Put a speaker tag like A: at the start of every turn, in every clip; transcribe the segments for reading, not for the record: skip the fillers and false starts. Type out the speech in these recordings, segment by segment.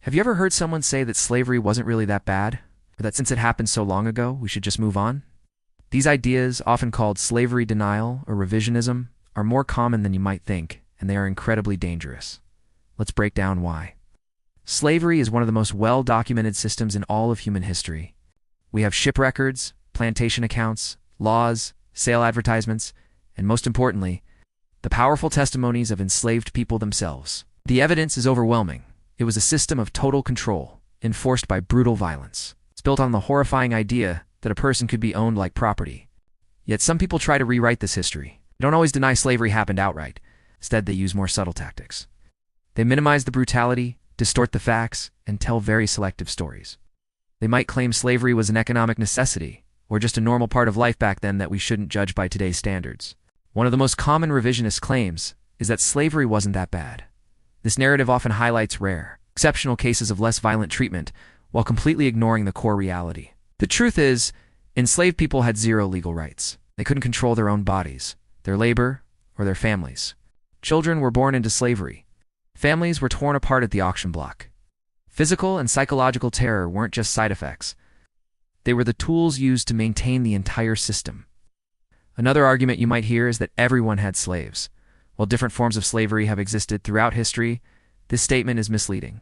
A: Have you ever heard someone say that slavery wasn't really that bad, or that since it happened so long ago, we should just move on? These ideas, often called slavery denial or revisionism, are more common than you might think, and they are incredibly dangerous. Let's break down why. Slavery is one of the most well-documented systems in all of human history. We have ship records, plantation accounts, laws, sale advertisements, and most importantly, the powerful testimonies of enslaved people themselves. The evidence is overwhelming. It was a system of total control, enforced by brutal violence. It's built on the horrifying idea that a person could be owned like property. Yet some people try to rewrite this history. They don't always deny slavery happened outright. Instead, they use more subtle tactics. They minimize the brutality, distort the facts, and tell very selective stories. They might claim slavery was an economic necessity, or just a normal part of life back then that we shouldn't judge by today's standards. One of the most common revisionist claims is that slavery wasn't that bad. This narrative often highlights rare, exceptional cases of less violent treatment, while completely ignoring the core reality. The truth is, enslaved people had zero legal rights. They couldn't control their own bodies, their labor, or their families. Children were born into slavery. Families were torn apart at the auction block. Physical and psychological terror weren't just side effects. They were the tools used to maintain the entire system. Another argument you might hear is that everyone had slaves. While different forms of slavery have existed throughout history, this statement is misleading.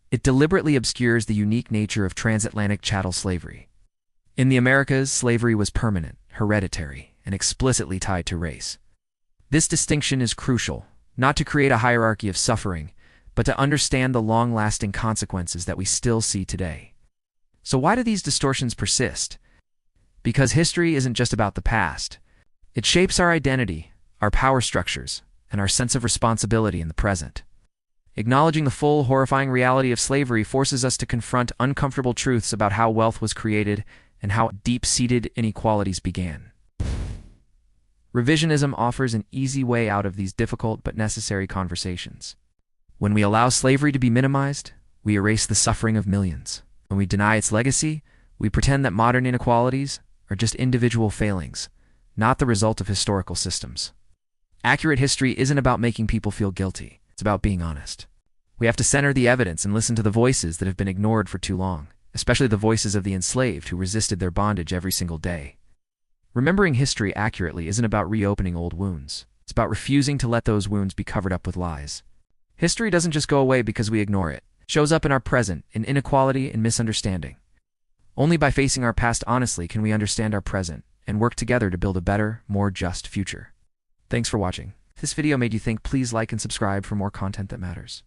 A: It deliberately obscures the unique nature of transatlantic chattel slavery. In the Americas, slavery was permanent, hereditary, and explicitly tied to race. This distinction is crucial, not to create a hierarchy of suffering, but to understand the long-lasting consequences that we still see today. So why do these distortions persist? Because history isn't just about the past. It shapes our identity, our power structures, and our sense of responsibility in the present. Acknowledging the full, horrifying reality of slavery forces us to confront uncomfortable truths about how wealth was created and how deep-seated inequalities began. Revisionism offers an easy way out of these difficult but necessary conversations. When we allow slavery to be minimized, we erase the suffering of millions. When we deny its legacy, we pretend that modern inequalities are just individual failings, not the result of historical systems. Accurate history isn't about making people feel guilty. It's about being honest. We have to center the evidence and listen to the voices that have been ignored for too long, especially the voices of the enslaved who resisted their bondage every single day. Remembering history accurately isn't about reopening old wounds. It's about refusing to let those wounds be covered up with lies. History doesn't just go away because we ignore it. It shows up in our present, in inequality and misunderstanding. Only by facing our past honestly can we understand our present and work together to build a better, more just future. Thanks for watching. If this video made you think, please like and subscribe for more content that matters.